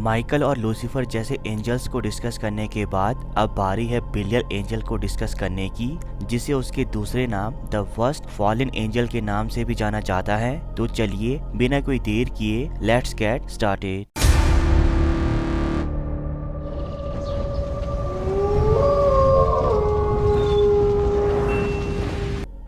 Michael और Lucifer जैसे angels को डिस्कस करने के बाद अब बारी है बिलियल एंजल को डिस्कस करने की, जिसे उसके दूसरे नाम द वर्स्ट फॉलन एंजल के नाम से भी जाना जाता है। तो चलिए बिना कोई देर किए let's get started.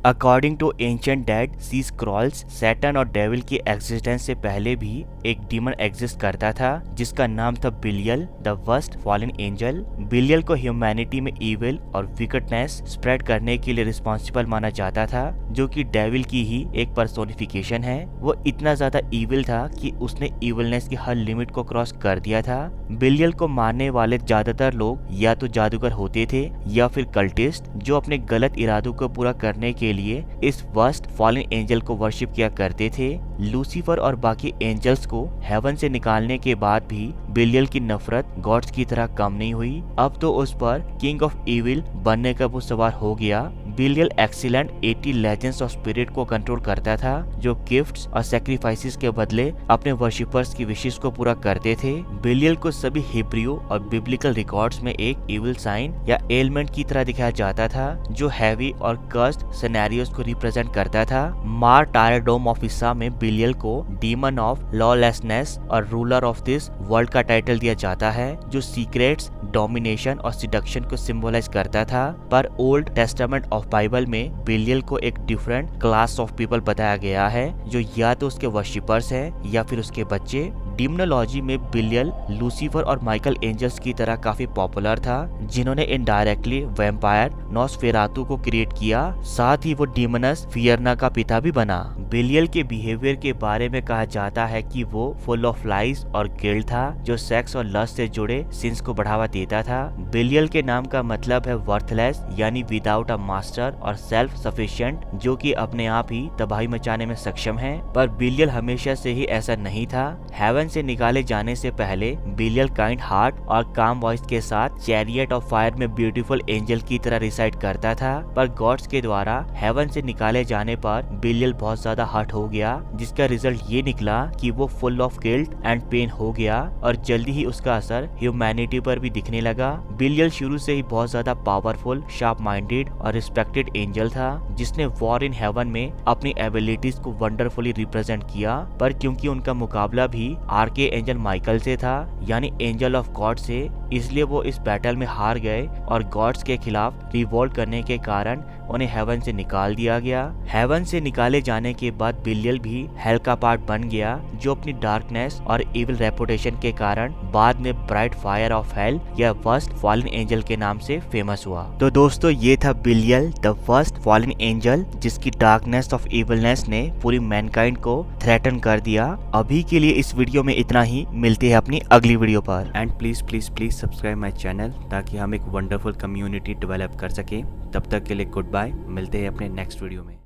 According to ancient dead sea scrolls, Satan और डेविल की एग्जिस्टेंस से पहले भी एक डीमन एग्जिस्ट करता था जिसका नाम था बिलियल द वर्स्ट फॉलन एंजल। बिलियल को ह्यूमैनिटी में इविल और विकेटनेस स्प्रेड करने के लिए रिस्पॉन्सिबल माना जाता था, जो कि डेविल की ही एक पर्सोनिफिकेशन है। वो इतना ज्यादा इविल था कि उसने इविलनेस की हर लिमिट को क्रॉस कर दिया था। बिलियल को मारने वाले ज्यादातर लोग या तो जादूगर होते थे या फिर कल्टिस्ट, जो अपने गलत इरादों को पूरा करने के लिए इस वर्स्ट फॉलन एंजल को वर्शिप किया करते थे। लूसीफर और बाकी एंजल्स को हेवन से निकालने के बाद भी बिलियल की नफरत गॉड्स की तरह कम नहीं हुई। अब तो उस पर किंग ऑफ इविल बनने का वो सवार हो गया। बिलियल एक्सीलेंट 80 लेजेंड्स ऑफ स्पिरिट को कंट्रोल करता था, जो गिफ्ट्स और सैक्रिफाइसेस के बदले अपने वर्शिपर्स की विशेष को पूरा करते थे। बिलियल को सभी हिब्रू और बिब्लिकल रिकॉर्ड्स में एक इविल साइन या एलिमेंट की तरह दिखाया जाता था, जो हैवी और कर्स्ड सिनेरियोस को रिप्रेजेंट करता था। मार टायरडोम ऑफ इसा में बिलियल को डीमन ऑफ लॉलेसनेस और रूलर ऑफ दिस वर्ल्ड का टाइटल दिया जाता है, जो सीक्रेट्स, डोमिनेशन और सिडक्शन को सिंबलाइज करता था। पर ओल्ड टेस्टामेंट ऑफ बाइबल में बिलियल को एक डिफरेंट क्लास ऑफ पीपल बताया गया है, जो या तो उसके वर्शिपर्स हैं या फिर उसके बच्चे। डिमनोलॉजी में बिलियल लूसीफर और माइकल एंजल्स की तरह काफी पॉपुलर था, जिन्होंने इनडायरेक्टली वैम्पायर नॉसफेरातु को क्रिएट किया। साथ ही वो डीमनस फियरना का पिता भी बना। बिलियल के बिहेवियर के बारे में कहा जाता है कि वो फुल ऑफ लाइज और गिल्ट था, जो सेक्स और लस्ट से जुड़े सिंस को बढ़ावा देता था। बिलियल के नाम का मतलब है वर्थलेस, यानी विदाउट अ मास्टर, और सेल्फ सफिशिएंट, जो कि अपने आप ही तबाही मचाने में सक्षम है। पर बिलियल हमेशा से ही ऐसा नहीं था। हेवन से निकाले जाने से पहले बिलियल काइंड हार्ट और काम वॉइस के साथ चैरियट ऑफ फायर में ब्यूटीफुल एंजल की तरह रिसाइड करता था। पर गॉड्स के द्वारा हेवन से निकाले जाने पर बिलियल बहुत ज्यादा हर्ट हो गया, जिसका रिजल्ट ये निकला कि वो full of guilt and pain हो गया और जल्दी ही उसका असर ह्यूमैनिटी पर भी दिखने लगा। बिलियल शुरू से ही बहुत ज्यादा पावरफुल, शार्प माइंडेड और रिस्पेक्टेड एंजल था, जिसने वॉर इन हेवन में अपनी एबिलिटीज को वंडरफुली रिप्रेजेंट किया। पर क्योंकि उनका मुकाबला भी आर्के एंजल माइकल से था, यानी एंजल ऑफ गॉड से, इसलिए वो इस बैटल में हार गए और गॉड्स के खिलाफ रिवोल्ट करने के कारण उन्हें हेवन से निकाल दिया गया। हेवन से निकाले जाने के बाद बिलियल भी हेल का पार्ट बन गया, जो अपनी डार्कनेस और इविल रेपुटेशन के कारण बाद में ब्राइट फायर ऑफ हेल या वर्स्ट फॉलन एंजल के नाम से फेमस हुआ। तो दोस्तों, ये था बिलियल द वर्स्ट फॉलन एंजल, जिसकी डार्कनेस ऑफ इविलनेस ने पूरी मैनकाइंड को थ्रेटन कर दिया। अभी के लिए इस वीडियो में इतना ही, मिलते हैं अपनी अगली वीडियो पर। And please please please subscribe my channel, ताकि हम एक वंडरफुल कम्युनिटी डेवलप कर सकें। तब तक के लिए गुड बाय, मिलते हैं अपने नेक्स्ट वीडियो में।